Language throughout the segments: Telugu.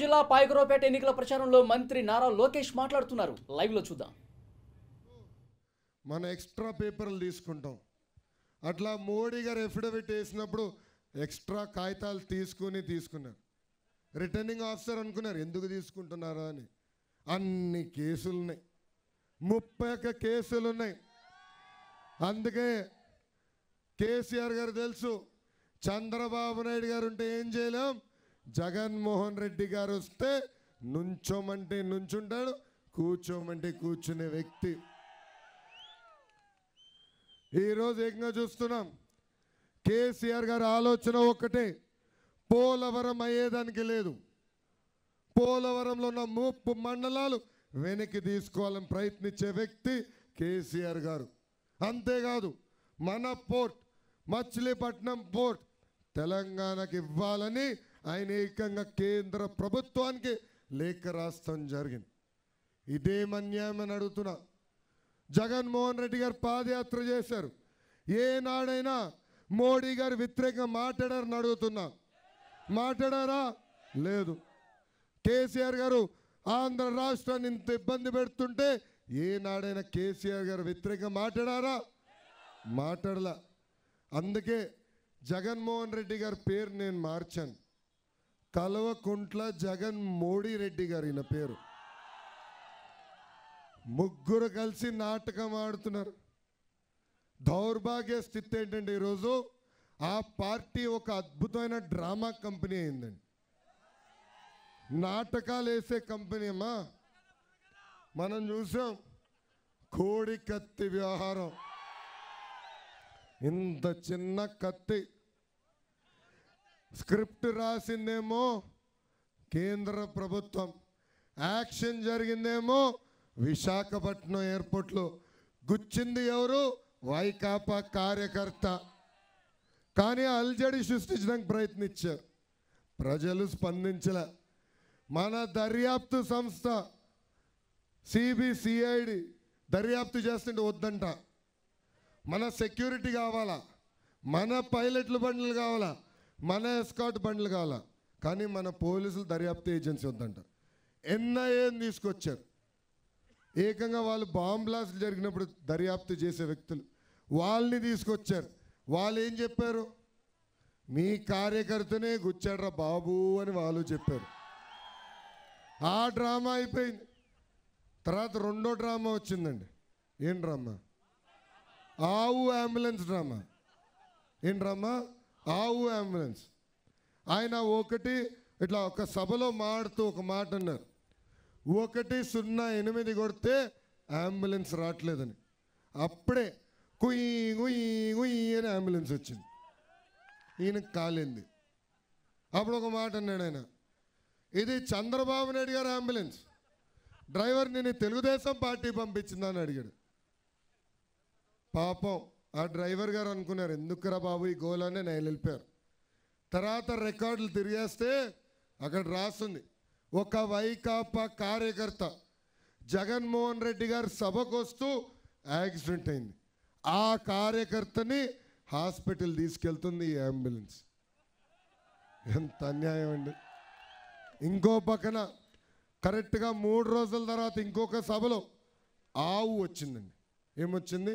జిల్లా పాయకరావుపేట ఎన్నికల ప్రచారంలో మంత్రి నారా లోకేష్ మాట్లాడుతున్నారు. లైవ్ లో చూద్దాం. మన ఎక్స్ట్రా పేపర్లు తీసుకుంటాం. అట్లా మోడీ గారు ఎఫిడవిట్ వేసినప్పుడు ఎక్స్ట్రా కాగితాలు తీసుకున్నారు. రిటర్నింగ్ ఆఫీసర్ అనుకున్నారు ఎందుకు తీసుకుంటున్నారా అని. అన్ని కేసులు ఉన్నాయి, 31 కేసులు ఉన్నాయి. అందుకే కేసీఆర్ గారు తెలుసు, చంద్రబాబు నాయుడు గారు ఉంటే ఏం చేయలేం, జగన్మోహన్ రెడ్డి గారు వస్తే నుంచోమంటే నుంచుంటాడు, కూర్చోమంటే కూర్చునే వ్యక్తి. ఈరోజు ఏకంగా చూస్తున్నాం, కేసీఆర్ గారి ఆలోచన ఒక్కటే, పోలవరం అయ్యేదానికి లేదు. పోలవరంలో ఉన్న 30 మండలాలు వెనక్కి తీసుకోవాలని ప్రయత్నించే వ్యక్తి కేసీఆర్ గారు. అంతేకాదు మన పోర్ట్, మచిలీపట్నం పోర్ట్ తెలంగాణకి ఇవ్వాలని ఆయన ఏకంగా కేంద్ర ప్రభుత్వానికి లేఖ రాస్తాం జరిగింది. ఇదేమన్యాయం అని అడుగుతున్నా. జగన్మోహన్ రెడ్డి గారు పాదయాత్ర చేశారు, ఏనాడైనా మోడీ గారు వ్యతిరేకంగా మాట్లాడారని అడుగుతున్నా. మాట్లాడారా? లేదు. కేసీఆర్ గారు ఆంధ్ర రాష్ట్రాన్ని ఇంత ఇబ్బంది పెడుతుంటే ఏనాడైనా కేసీఆర్ గారు వ్యతిరేకంగా మాట్లాడారా? మాట్లాడలా. అందుకే జగన్మోహన్ రెడ్డి గారి పేరు నేను మార్చాను, కల్వకుంట్ల జగన్ మోడీ రెడ్డి గారు ఈయన పేరు. ముగ్గురు కలిసి నాటకం ఆడుతున్నారు. దౌర్భాగ్య స్థితి ఏంటంటే ఈరోజు ఆ పార్టీ ఒక అద్భుతమైన డ్రామా కంపెనీ అయిందండి. నాటకాలు వేసే కంపెనీ అమ్మా. మనం చూసాం కోడి కత్తి వ్యవహారం. ఇంత చిన్న కత్తి, స్క్రిప్ట్ రాసిందేమో కేంద్ర ప్రభుత్వం, యాక్షన్ జరిగిందేమో విశాఖపట్నం ఎయిర్పోర్ట్లో. గుచ్చింది ఎవరు? వైకాపా కార్యకర్త. కానీ అల్జడి సృష్టించడానికి ప్రయత్నించారు, ప్రజలు స్పందించలే. మన దర్యాప్తు సంస్థ సిబిసిఐడి దర్యాప్తు చేస్తుంటే వద్దంట. మన సెక్యూరిటీ కావాలా, మన పైలట్లు బండ్లు కావాలా, మన ఎస్కాట్ బండ్లు కావాలా, కానీ మన పోలీసులు దర్యాప్తు ఏజెన్సీ వద్దంట. ఎన్ఐఏని తీసుకొచ్చారు. ఏకంగా వాళ్ళు బాంబ్ బ్లాస్ట్లు జరిగినప్పుడు దర్యాప్తు చేసే వ్యక్తులు వాళ్ళని తీసుకొచ్చారు. వాళ్ళు ఏం చెప్పారు? మీ కార్యకర్తనే గుచ్చాడ్రా బాబు అని వాళ్ళు చెప్పారు. ఆ డ్రామా అయిపోయింది. తర్వాత రెండో డ్రామా వచ్చిందండి. ఏం డ్రామా? ఆవు అంబులెన్స్ డ్రామా. ఏం డ్రామా? ఆవు అంబులెన్స్. ఆయన ఒకటి ఇట్లా ఒక సభలో మాడుతూ ఒక మాట అన్నారు, 108 కొడితే అంబులెన్స్ రావట్లేదని. అప్పుడే కుయ్యి కుయ్యి కుయ్యి అని అంబులెన్స్ వచ్చింది. ఈయనకు కాలింది. అప్పుడు ఒక మాట అన్నాడు ఆయన, ఇది చంద్రబాబు నాయుడు గారు అంబులెన్స్, డ్రైవర్ నేను తెలుగుదేశం పార్టీ పంపించిందని అడిగాడు. పాపం ఆ డ్రైవర్ గారు అనుకున్నారు ఎందుకురా బాబు ఈ గోలానే నేను వెళ్ళిపోయారు. తర్వాత రికార్డులు తిరిగేస్తే అక్కడ రాస్తుంది, ఒక వైకాపా కార్యకర్త జగన్మోహన్ రెడ్డి గారు సభకు వస్తూ యాక్సిడెంట్ అయింది. ఆ కార్యకర్తని హాస్పిటల్ తీసుకెళ్తుంది ఈ అంబులెన్స్. ఎంత అన్యాయం అండి. ఇంకో పక్కన కరెక్ట్గా 3 రోజుల తర్వాత ఇంకొక సభలో ఆవు వచ్చిందండి. ఏమొచ్చింది?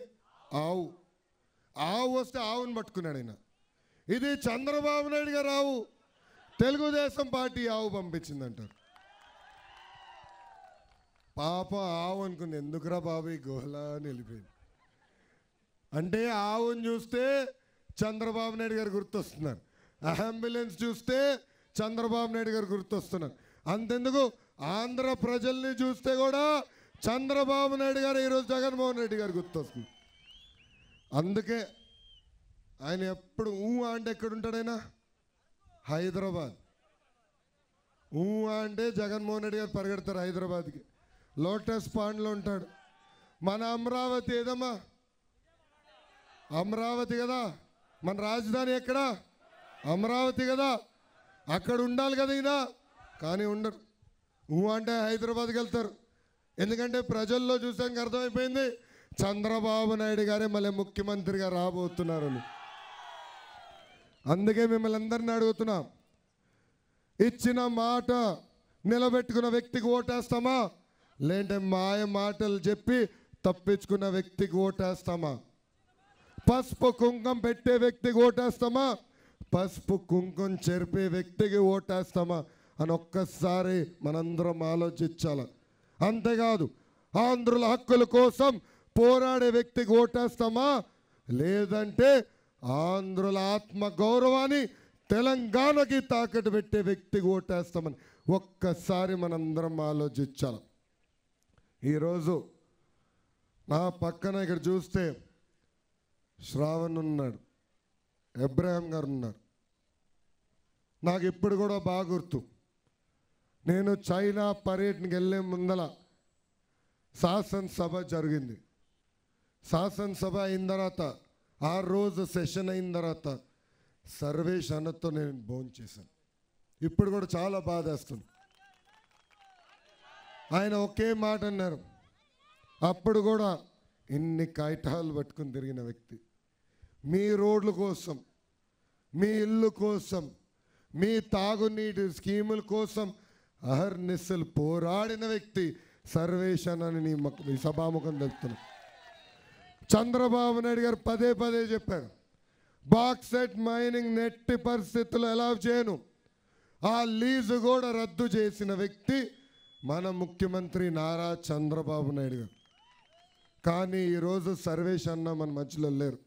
ఆవు. ఆవు వస్తే ఆవుని పట్టుకున్నాడు ఆయన. ఇది చంద్రబాబు నాయుడు గారు ఆవు, తెలుగుదేశం పార్టీ ఆవు పంపించిందంటారు. పాప ఆవు అనుకుంది ఎందుకురా బాబు ఈ గోలా అని వెళ్ళిపోయింది. అంటే ఆవుని చూస్తే చంద్రబాబు నాయుడు గారు గుర్తొస్తున్నారు, అంబులెన్స్ చూస్తే చంద్రబాబు నాయుడు గారు గుర్తొస్తున్నారు. అంతెందుకు ఆంధ్ర ప్రజల్ని చూస్తే కూడా చంద్రబాబు నాయుడు గారు ఈరోజు జగన్మోహన్ రెడ్డి గారు గుర్తొస్తుంది. అందుకే ఆయన ఎప్పుడు అంటే ఎక్కడ ఉంటాడైనా? హైదరాబాద్. అంటే జగన్మోహన్ రెడ్డి గారు పరిగెడతారు హైదరాబాద్కి. లోటస్ పాండ్లో ఉంటాడు. మన అమరావతి ఏదమ్మా? అమరావతి కదా. మన రాజధాని ఎక్కడ? అమరావతి కదా. అక్కడ ఉండాలి కదా ఈయన, కానీ ఉండరు. అంటే హైదరాబాద్కి వెళ్తారు. ఎందుకంటే ప్రజల్లో చూసాక అర్థమైపోయింది చంద్రబాబు నాయుడు గారే మళ్ళీ ముఖ్యమంత్రిగా రాబోతున్నారని. అందుకే మిమ్మల్ని అందరినీ అడుగుతున్నాం, ఇచ్చిన మాట నిలబెట్టుకున్న వ్యక్తికి ఓటేస్తామా, లేదంటే మాయ మాటలు చెప్పి తప్పించుకున్న వ్యక్తికి ఓటేస్తామా? పసుపు కుంకుమ పెట్టే వ్యక్తికి ఓటేస్తామా, పసుపు కుంకుమ చెరిపే వ్యక్తికి ఓటేస్తామా అని ఒక్కసారి మనందరం ఆలోచించాలి. అంతేకాదు, ఆంధ్రుల హక్కుల కోసం పోరాడే వ్యక్తికి ఓటేస్తామా, లేదంటే ఆంధ్రుల ఆత్మ గౌరవాన్ని తెలంగాణకి తాకట్టు పెట్టే వ్యక్తికి ఓటేస్తామని ఒక్కసారి మనందరం ఆలోచించాలి. ఈరోజు నా పక్కన ఇక్కడ చూస్తే శ్రావణ్ ఉన్నాడు, ఎబ్రహాం గారు ఉన్నారు. నాకు ఇప్పుడు కూడా బాగా గుర్తు, నేను చైనా పర్యటనకి వెళ్ళే ముందల శాసనసభ జరిగింది. శాసనసభ అయిన తర్వాత ఆ రోజు సెషన్ అయిన తర్వాత సర్వేష్ అన్నతో నేను భోజనం చేశాను. ఇప్పుడు కూడా చాలా బాధేస్తుంది. ఆయన ఒకే మాట అన్నారు, అప్పుడు కూడా ఇన్ని కాగితాలు పట్టుకుని తిరిగిన వ్యక్తి, మీ రోడ్ల కోసం, మీ ఇల్లు కోసం, మీ తాగునీటి స్కీముల కోసం అహర్నిశలు పోరాడిన వ్యక్తి సర్వేష్ అని ఈ సభాముఖం తెలుపుతున్నాను. చంద్రబాబు నాయుడు గారు పదే పదే చెప్పారు, బాక్సైట్ మైనింగ్ నెట్టి పరిస్థితుల్లో ఎలా చేయను, ఆ లీజు కూడా రద్దు చేసిన వ్యక్తి మన ముఖ్యమంత్రి నారా చంద్రబాబు నాయుడు గారు. కానీ ఈరోజు సర్వేష్ అన్న మన మధ్యలో లేరు.